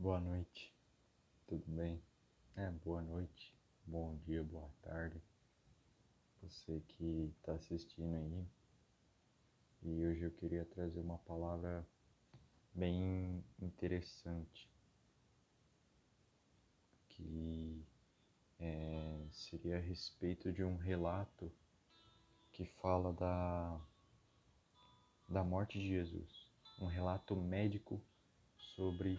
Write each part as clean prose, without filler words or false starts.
Boa noite, tudo bem? Boa noite, bom dia, boa tarde. Você que está assistindo aí. E hoje eu queria trazer uma palavra bem interessante, que seria a respeito de um relato que fala da morte de Jesus. Um relato médico sobre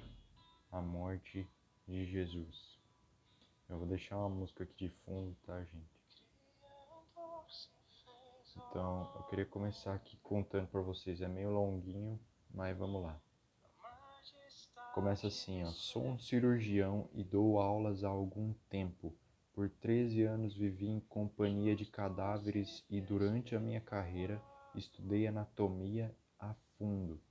a morte de Jesus. Eu vou deixar uma música aqui de fundo, tá, gente? Então, eu queria começar aqui contando para vocês. É meio longuinho, mas vamos lá. Começa assim, ó. Sou um cirurgião e dou aulas há algum tempo. Por 13 anos vivi em companhia de cadáveres e durante a minha carreira estudei anatomia a fundo.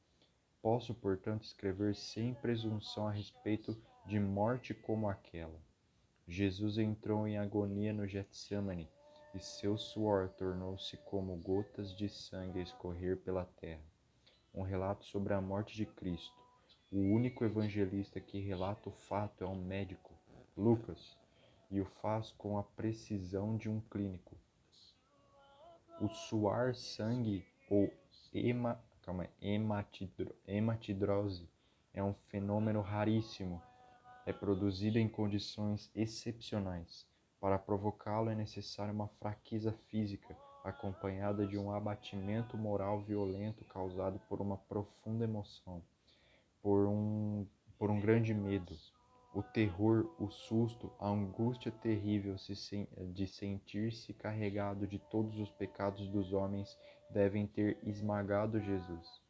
Posso, portanto, escrever sem presunção a respeito de morte como aquela. Jesus entrou em agonia no Getsemane, e seu suor tornou-se como gotas de sangue a escorrer pela terra. Um relato sobre a morte de Cristo. O único evangelista que relata o fato é um médico, Lucas, e o faz com a precisão de um clínico. O suar sangue ou hematidrose é um fenômeno raríssimo. É produzida em condições excepcionais. Para provocá-lo é necessária uma fraqueza física, acompanhada de um abatimento moral violento causado por uma profunda emoção, por um, por um grande medo. O terror, o susto, a angústia terrível de sentir-se carregado de todos os pecados dos homens devem ter esmagado Jesus.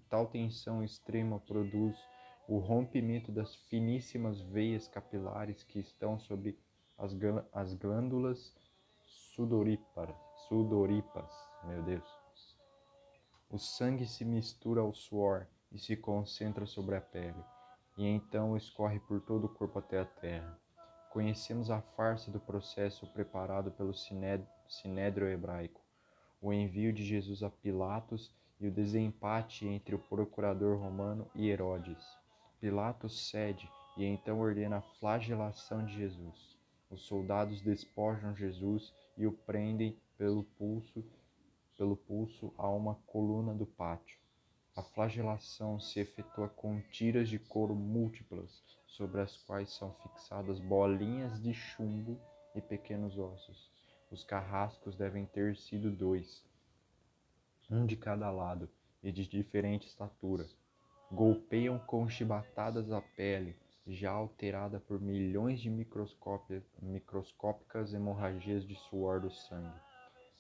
Tal tensão extrema produz o rompimento das finíssimas veias capilares que estão sobre as glândulas sudoríparas. Meu Deus. O sangue se mistura ao suor e se concentra sobre a pele, e então escorre por todo o corpo até a terra. Conhecemos a farsa do processo preparado pelo Sinédrio hebraico, o envio de Jesus a Pilatos e o desempate entre o procurador romano e Herodes. Pilatos cede e então ordena a flagelação de Jesus. Os soldados despojam Jesus e o prendem pelo pulso a uma coluna do pátio. A flagelação se efetua com tiras de couro múltiplas, sobre as quais são fixadas bolinhas de chumbo e pequenos ossos. Os carrascos devem ter sido 2, um de cada lado e de diferente estatura. Golpeiam com chibatadas a pele, já alterada por milhões de microscópicas hemorragias de suor do sangue.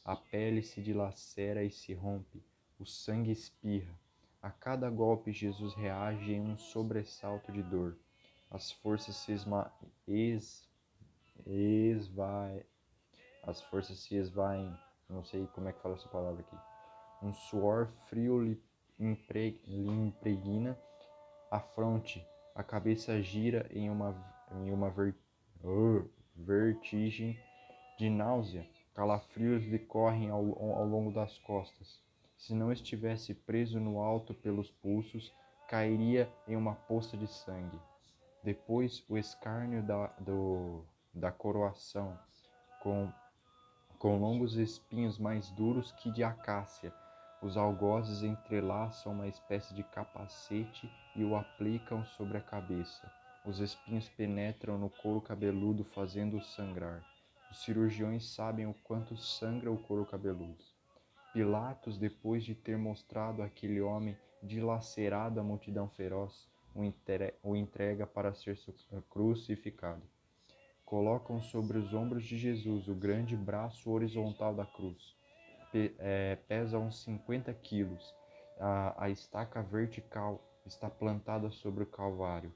A pele se dilacera e se rompe, o sangue espirra. A cada golpe Jesus reage em um sobressalto de dor. As forças se esvaem, não sei como é que fala essa palavra aqui. Um suor frio lhe impregna a fronte, a cabeça gira em uma vertigem de náusea, calafrios lhe correm ao longo das costas. Se não estivesse preso no alto pelos pulsos, cairia em uma poça de sangue. Depois o escárnio da coroação, com longos espinhos mais duros que de acácia. Os algozes entrelaçam uma espécie de capacete e o aplicam sobre a cabeça. Os espinhos penetram no couro cabeludo, fazendo-o sangrar. Os cirurgiões sabem o quanto sangra o couro cabeludo. Pilatos, depois de ter mostrado aquele homem dilacerado à multidão feroz, o entrega para ser crucificado. Colocam sobre os ombros de Jesus o grande braço horizontal da cruz. Pesa uns 50 quilos. A estaca vertical está plantada sobre o Calvário.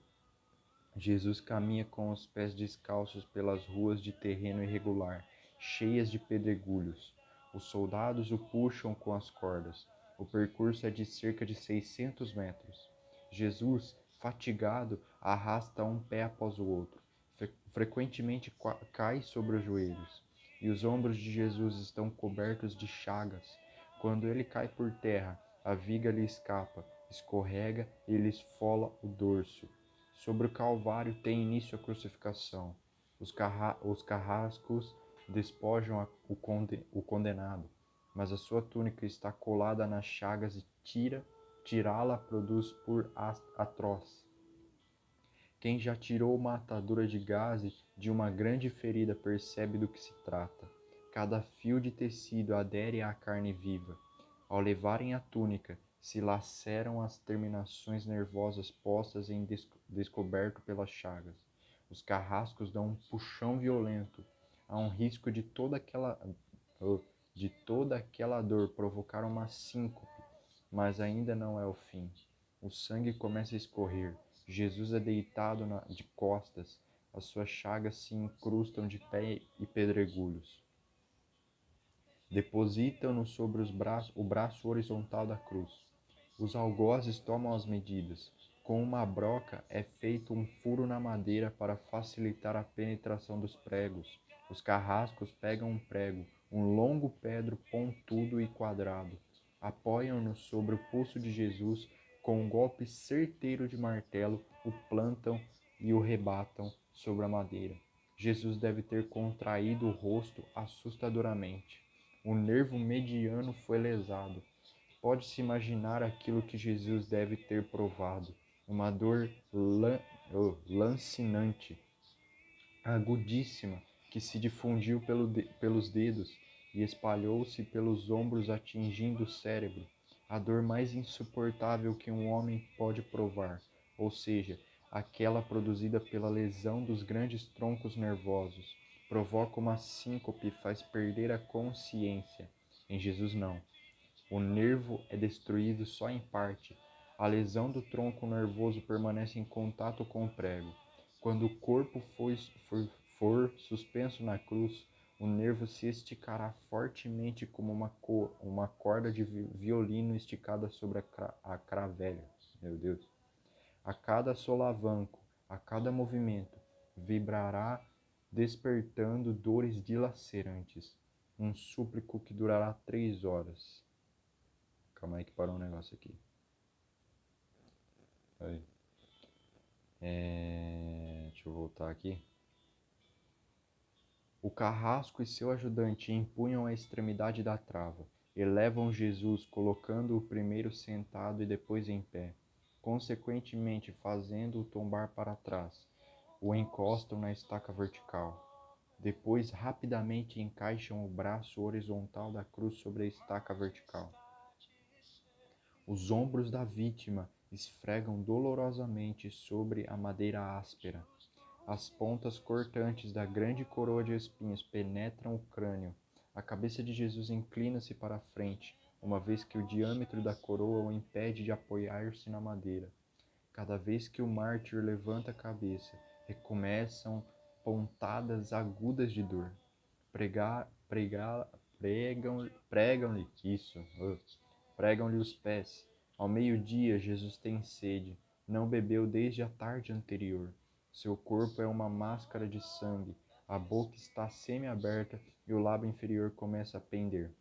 Jesus caminha com os pés descalços pelas ruas de terreno irregular, cheias de pedregulhos. Os soldados o puxam com as cordas. O percurso é de cerca de 600 metros. Jesus, fatigado, arrasta um pé após o outro. Frequentemente cai sobre os joelhos, e os ombros de Jesus estão cobertos de chagas. Quando ele cai por terra, a viga lhe escapa, escorrega e lhe esfola o dorso. Sobre o Calvário tem início a crucificação. Os carrascos despojam o condenado, mas a sua túnica está colada nas chagas e tirá-la produz por atroz. Quem já tirou uma atadura de gaze de uma grande ferida percebe do que se trata. Cada fio de tecido adere à carne viva. Ao levarem a túnica, se laceram as terminações nervosas postas em descoberto pelas chagas. Os carrascos dão um puxão violento. Há um risco de toda aquela dor provocar uma síncope, mas ainda não é o fim. O sangue começa a escorrer. Jesus é deitado de costas. As suas chagas se incrustam de pé e pedregulhos. Depositam-no sobre o braço horizontal da cruz. Os algozes tomam as medidas. Com uma broca é feito um furo na madeira para facilitar a penetração dos pregos. Os carrascos pegam um prego, um longo pedro pontudo e quadrado. Apoiam-no sobre o pulso de Jesus. Com um golpe certeiro de martelo, o plantam e o rebatam sobre a madeira. Jesus deve ter contraído o rosto assustadoramente. O nervo mediano foi lesado. Pode-se imaginar aquilo que Jesus deve ter provado. Uma dor lancinante, agudíssima, que se difundiu pelos dedos e espalhou-se pelos ombros atingindo o cérebro. A dor mais insuportável que um homem pode provar, ou seja, aquela produzida pela lesão dos grandes troncos nervosos. Provoca uma síncope e faz perder a consciência. Em Jesus não. O nervo é destruído só em parte. A lesão do tronco nervoso permanece em contato com o prego. Quando o corpo for suspenso na cruz, o nervo se esticará fortemente como uma corda de violino esticada sobre a cravelha. Meu Deus. A cada solavanco, a cada movimento, vibrará despertando dores dilacerantes. Um súplico que durará 3 horas. Calma aí que parou um negócio aqui. Aí. Deixa eu voltar aqui. O carrasco e seu ajudante empunham a extremidade da trava. Elevam Jesus, colocando-o primeiro sentado e depois em pé. Consequentemente, fazendo-o tombar para trás. O encostam na estaca vertical. Depois, rapidamente encaixam o braço horizontal da cruz sobre a estaca vertical. Os ombros da vítima esfregam dolorosamente sobre a madeira áspera. As pontas cortantes da grande coroa de espinhos penetram o crânio. A cabeça de Jesus inclina-se para a frente, uma vez que o diâmetro da coroa o impede de apoiar-se na madeira. Cada vez que o mártir levanta a cabeça, recomeçam pontadas agudas de dor. Pregam-lhe os pés. Ao meio-dia, Jesus tem sede. Não bebeu desde a tarde anterior. Seu corpo é uma máscara de sangue. A boca está semi-aberta e o lábio inferior começa a pender.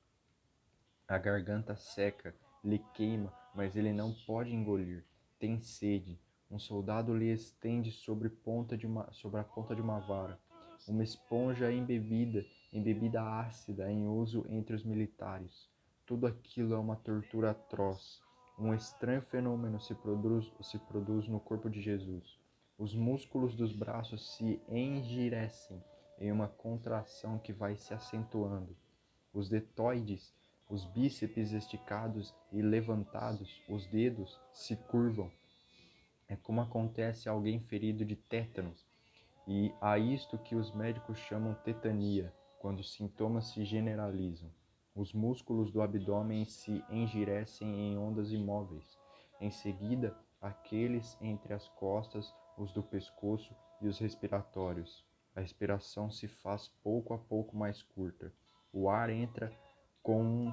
A garganta seca lhe queima, mas ele não pode engolir. Tem sede. Um soldado lhe estende sobre a ponta de uma vara. Uma esponja embebida ácida em uso entre os militares. Tudo aquilo é uma tortura atroz. Um estranho fenômeno se produz no corpo de Jesus. Os músculos dos braços se engirecem em uma contração que vai se acentuando. Os deltoides, os bíceps esticados e levantados, os dedos se curvam. É como acontece a alguém ferido de tétano. E há isto que os médicos chamam tetania, quando os sintomas se generalizam. Os músculos do abdômen se engirecem em ondas imóveis. Em seguida, aqueles entre as costas, os do pescoço e os respiratórios. A respiração se faz pouco a pouco mais curta. O ar entra com um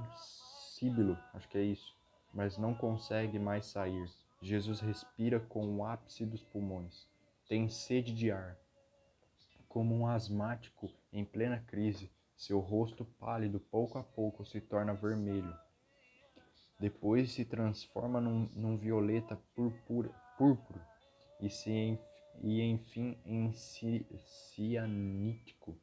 síbilo, acho que é isso, mas não consegue mais sair. Jesus respira com o ápice dos pulmões. Tem sede de ar. Como um asmático em plena crise, seu rosto pálido pouco a pouco se torna vermelho. Depois se transforma num violeta púrpura e se e enfim em cianítico.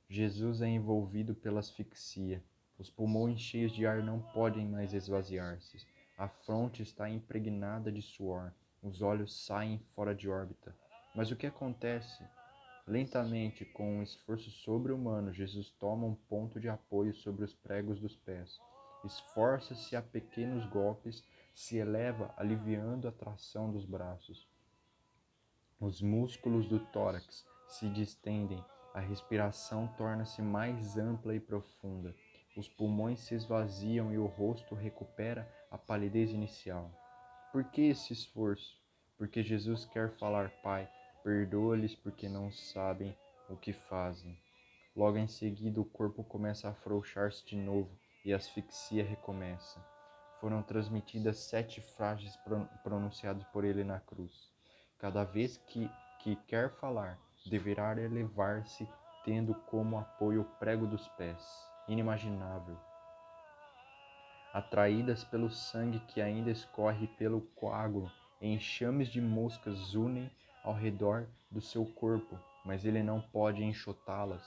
Jesus é envolvido pela asfixia. Os pulmões cheios de ar não podem mais esvaziar-se. A fronte está impregnada de suor. Os olhos saem fora de órbita. Mas o que acontece? Lentamente, com um esforço sobre-humano, Jesus toma um ponto de apoio sobre os pregos dos pés. Esforça-se a pequenos golpes, se eleva, aliviando a tração dos braços. Os músculos do tórax se distendem, a respiração torna-se mais ampla e profunda. Os pulmões se esvaziam e o rosto recupera a palidez inicial. Por que esse esforço? Porque Jesus quer falar: Pai, perdoa-lhes porque não sabem o que fazem. Logo em seguida, o corpo começa a afrouxar-se de novo e a asfixia recomeça. Foram transmitidas 7 frases pronunciadas por ele na cruz. Cada vez que quer falar, deverá elevar-se, tendo como apoio o prego dos pés. Inimaginável. Atraídas pelo sangue que ainda escorre pelo coágulo, enxames de moscas unem ao redor do seu corpo, mas ele não pode enxotá-las.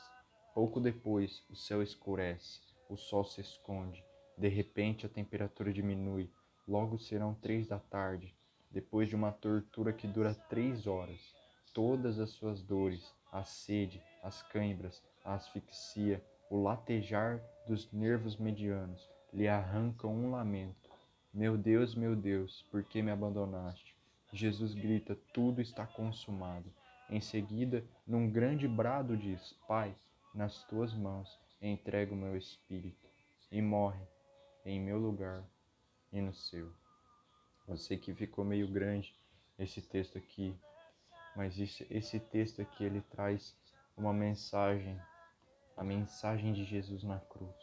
Pouco depois, o céu escurece, o sol se esconde. De repente, a temperatura diminui. Logo serão 3 da tarde. Depois de uma tortura que dura 3 horas, todas as suas dores, a sede, as cãibras, a asfixia, o latejar dos nervos medianos, lhe arrancam um lamento. Meu Deus, por que me abandonaste? Jesus grita: tudo está consumado. Em seguida, num grande brado diz: Pai, nas tuas mãos entrego o meu espírito. E morre em meu lugar e no seu. Eu sei que ficou meio grande esse texto aqui, mas esse texto aqui ele traz uma mensagem, a mensagem de Jesus na cruz.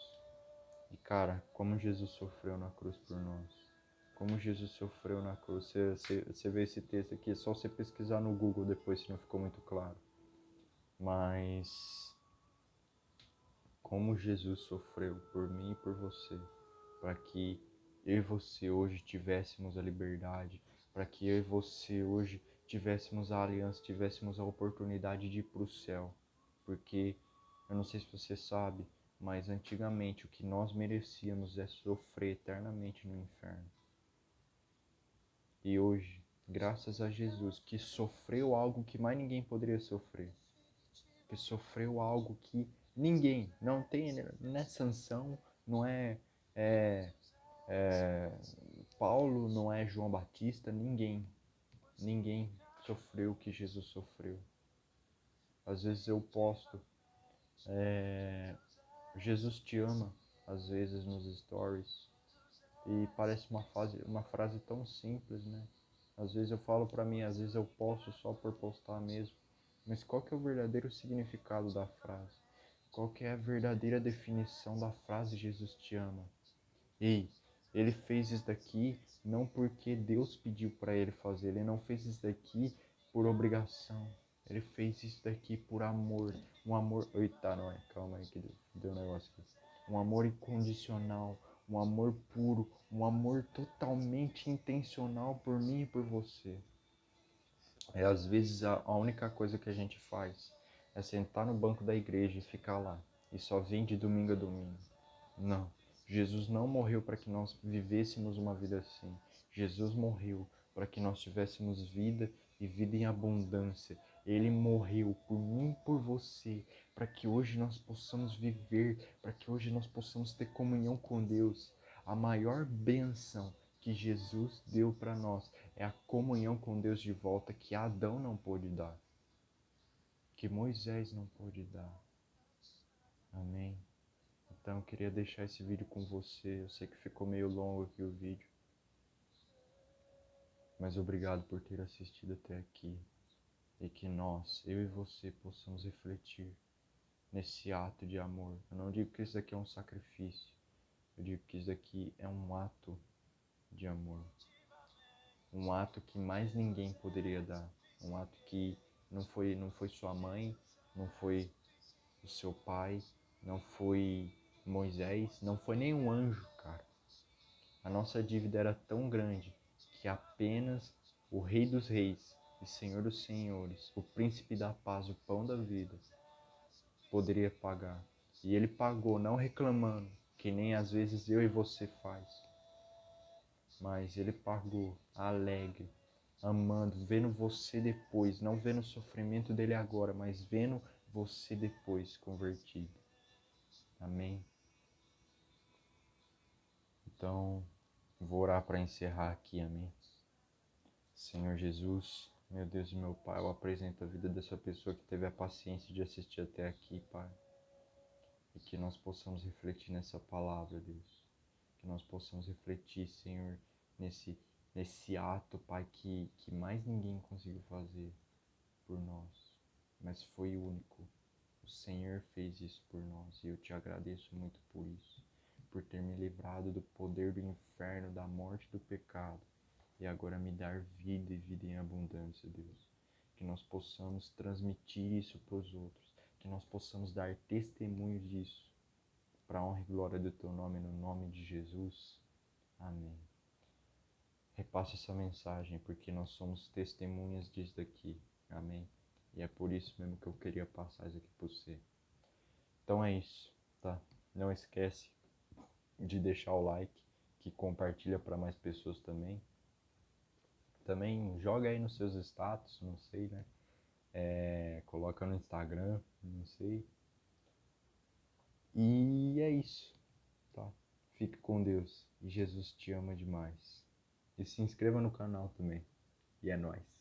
E cara, como Jesus sofreu na cruz por nós. Como Jesus sofreu na cruz. Você vê esse texto aqui, é só você pesquisar no Google depois se não ficou muito claro. Mas como Jesus sofreu por mim e por você, para que eu e você hoje tivéssemos a liberdade, para que eu e você hoje tivéssemos a aliança, tivéssemos a oportunidade de ir para o céu. Porque, eu não sei se você sabe, mas antigamente o que nós merecíamos é sofrer eternamente no inferno. E hoje, graças a Jesus, que sofreu algo que mais ninguém poderia sofrer, que sofreu algo que ninguém, não tem, não é Sansão, não é, é Paulo, não é João Batista, ninguém sofreu o que Jesus sofreu. Às vezes eu posto, Jesus te ama, às vezes nos stories, e parece uma frase tão simples, né? Às vezes eu falo pra mim, às vezes eu posto só por postar mesmo, mas qual que é o verdadeiro significado da frase? Qual que é a verdadeira definição da frase Jesus te ama? Ei, ele fez isso daqui não porque Deus pediu para ele fazer, ele não fez isso daqui por obrigação, ele fez isso daqui por amor, um amor, eita, não é, calma aí que deu um negócio aqui, um amor incondicional, um amor puro, um amor totalmente intencional por mim e por você. É às vezes a única coisa que a gente faz é sentar no banco da igreja e ficar lá, e só vem de domingo a domingo. Não, Jesus não morreu para que nós vivêssemos uma vida assim. Jesus morreu para que nós tivéssemos vida e vida em abundância. Ele morreu por mim e por você, para que hoje nós possamos viver, para que hoje nós possamos ter comunhão com Deus. A maior bênção que Jesus deu para nós é a comunhão com Deus de volta que Adão não pôde dar, que Moisés não pôde dar. Amém. Então eu queria deixar esse vídeo com você. Eu sei que ficou meio longo aqui o vídeo, mas obrigado por ter assistido até aqui. E que nós, eu e você, possamos refletir nesse ato de amor. Eu não digo que isso aqui é um sacrifício. Eu digo que isso aqui é um ato de amor. Um ato que mais ninguém poderia dar. Um ato que não foi sua mãe, não foi o seu pai, não foi Moisés, não foi nenhum anjo, cara. A nossa dívida era tão grande que apenas o Rei dos Reis e Senhor dos senhores, o príncipe da paz, o pão da vida, poderia pagar. E ele pagou, não reclamando, que nem às vezes eu e você faz. Mas ele pagou alegre, amando, vendo você depois, não vendo o sofrimento dele agora, mas vendo você depois convertido. Amém? Então, vou orar para encerrar aqui, amém? Senhor Jesus, meu Deus e meu Pai, eu apresento a vida dessa pessoa que teve a paciência de assistir até aqui, Pai. E que nós possamos refletir nessa palavra, Deus. Que nós possamos refletir, Senhor, nesse ato, Pai, que mais ninguém conseguiu fazer por nós. Mas foi único. O Senhor fez isso por nós e eu te agradeço muito por isso. Por ter me livrado do poder do inferno, da morte, do pecado. E agora me dar vida e vida em abundância, Deus. Que nós possamos transmitir isso para os outros. Que nós possamos dar testemunho disso. Para a honra e glória do teu nome, no nome de Jesus. Amém. Repasse essa mensagem, porque nós somos testemunhas disso daqui. Amém. E é por isso mesmo que eu queria passar isso aqui para você. Então é isso, tá? Não esquece de deixar o like, que compartilha para mais pessoas também. Também joga aí nos seus status, não sei, né? Coloca no Instagram, não sei. E é isso, tá? Fique com Deus e Jesus te ama demais. E se inscreva no canal também. E é nóis.